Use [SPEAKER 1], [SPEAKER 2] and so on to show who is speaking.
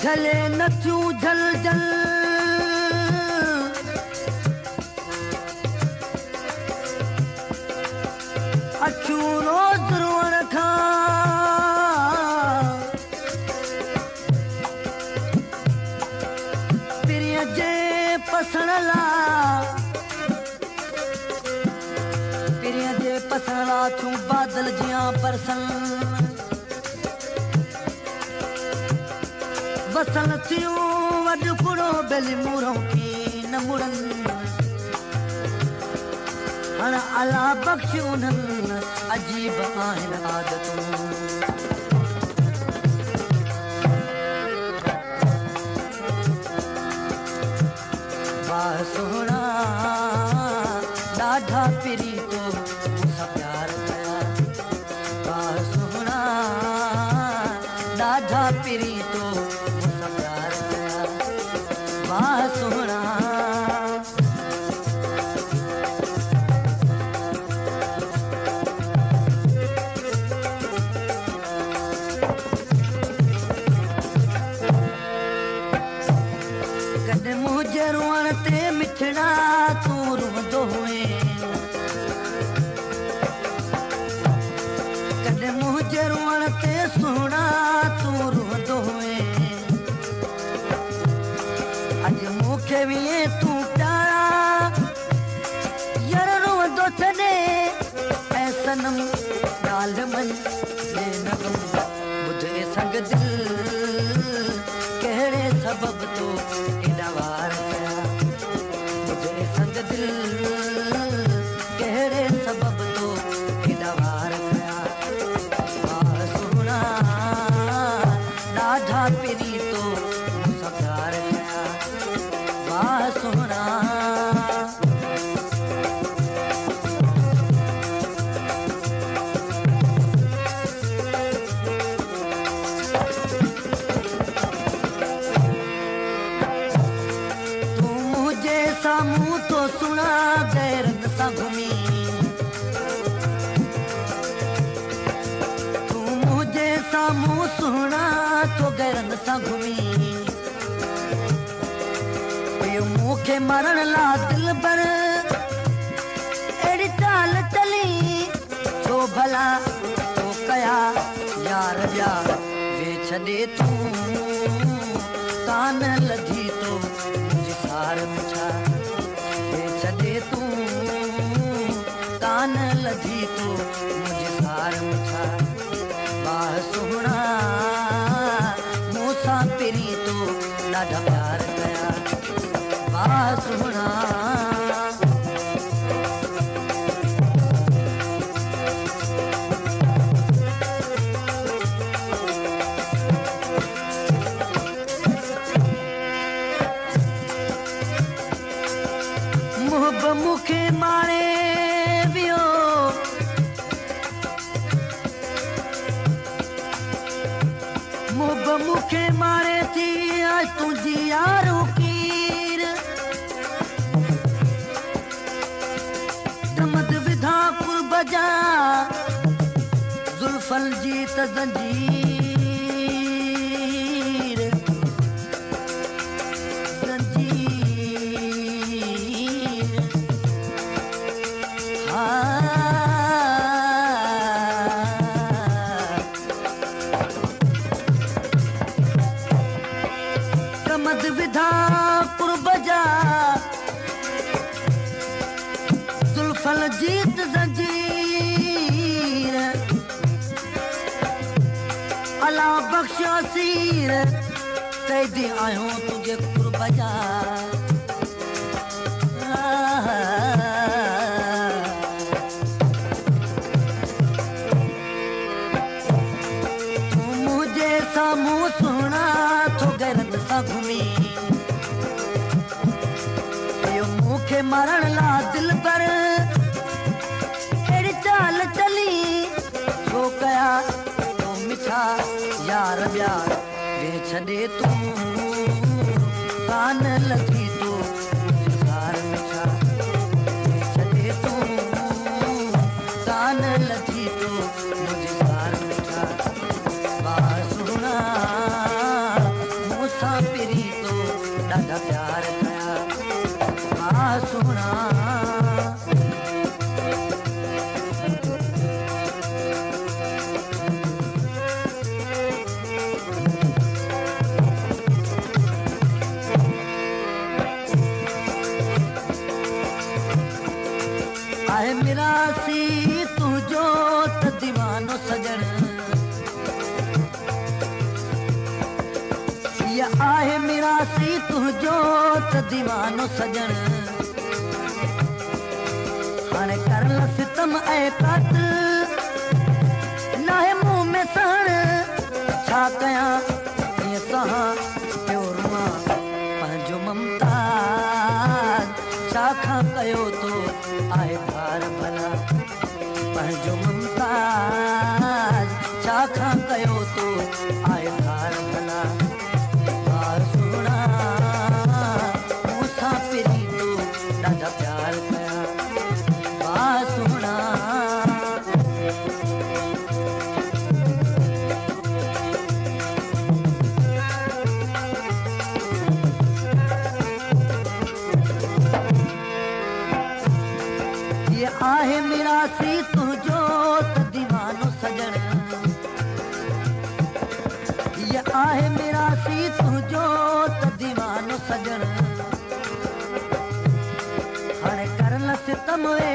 [SPEAKER 1] झले नथियूं झल झल अखियूं रोज़ रोअण खां पिरीअ जे पसण ला थियूं बादल जियां बरसन वसल थियूं वॾ फुड़ो बेली मूरों की न मुड़न हाणे अला बख़्श उन्हनि अजीब आहिनि आदतूं वाह सोहणा ॾाढा पिरी तो मूंसां प्यार कया वाह सोहणा ॾाढा पिरी तो मूंसां प्यार कया वाह सोहणा कॾहिं मुंहिंजे रुअण ते मिठड़ा तूं रुअंदो हुए कॾहिं मुंहिंजे रुअण ते सुहिणा तूं रुअंदो हुए अॼु मूंखे बि तूं प्यारा यार रुअंदो छॾे ऐं सनम ॻाल्हि मन ॿुध संग दिल कहिड़े सबब तो एॾा वार कया मुझे संग दिल कहिड़े सबब तो एॾा वार कया वाह सोहणा ॾाढा पिरी तो मूंसां प्यार कया वाह सोहणा सामूं तो सुना गैरन सां घुमी तूं मुंहिंजे सामूं सुहिणा तो गैरन सां घुमी इहो मूंखे मरण ला दिल भर अहिड़ी चाल चली छो भला तो कया यार ॿिया वे छॾे तूं कान लधी तो मुंहिंजी सार मिठा छॾे तूं कान लधी तो मुंहिंजी सार मिठा वाह सोहणा मूंसां पिरी तो ॾाढा प्यार कया वाह सोहणा मूंखे मारे वियो मूंखे मारे थी आज तुंहिंजी यारो कीर दमद विधा कुर्ब जा ज़ुल्फन जी त ज़ंजीर कमद विधा कुर्ब जा ज़ुल्फन जी त ज़ंजीर अला बख़्श असीर कैदी आहियूं तुंहिंजे कुर्ब जा तूं मुंहिंजे साम्हूं सुहिणा थो गैरन सां घुमी इहो मूंखे मरण ला दिल भर अहिड़ी चाल चली छो कया तो मिठा यार ॿिया वे छॾे तूं कान लधी तो मुंहिंजी सार मिठा वे छॾे तूं कान लधी तो मुंहिंजी सार मिठा वाह सोहणा ये आहे मिरासी तुझो त दीवानो सजण हाणे कर ल सितम ऐं कत नाहे मुंह में सण छा कयां ईअं सहां पियो रुआं पंहिंजो ममताज छा खां कयो तो आहे धार भला पंहिंजो मुमताज छा खां कयो तो आहे धार भला बार सुहिणा मूंसां पिरी तो ॾाढा प्यार कया बार सुहिणा ये आहे मिरासी तुझो त दीवानो सजण ये आहे मिरासी तुझो त दीवानो सजण हाणे कर ल सितम वे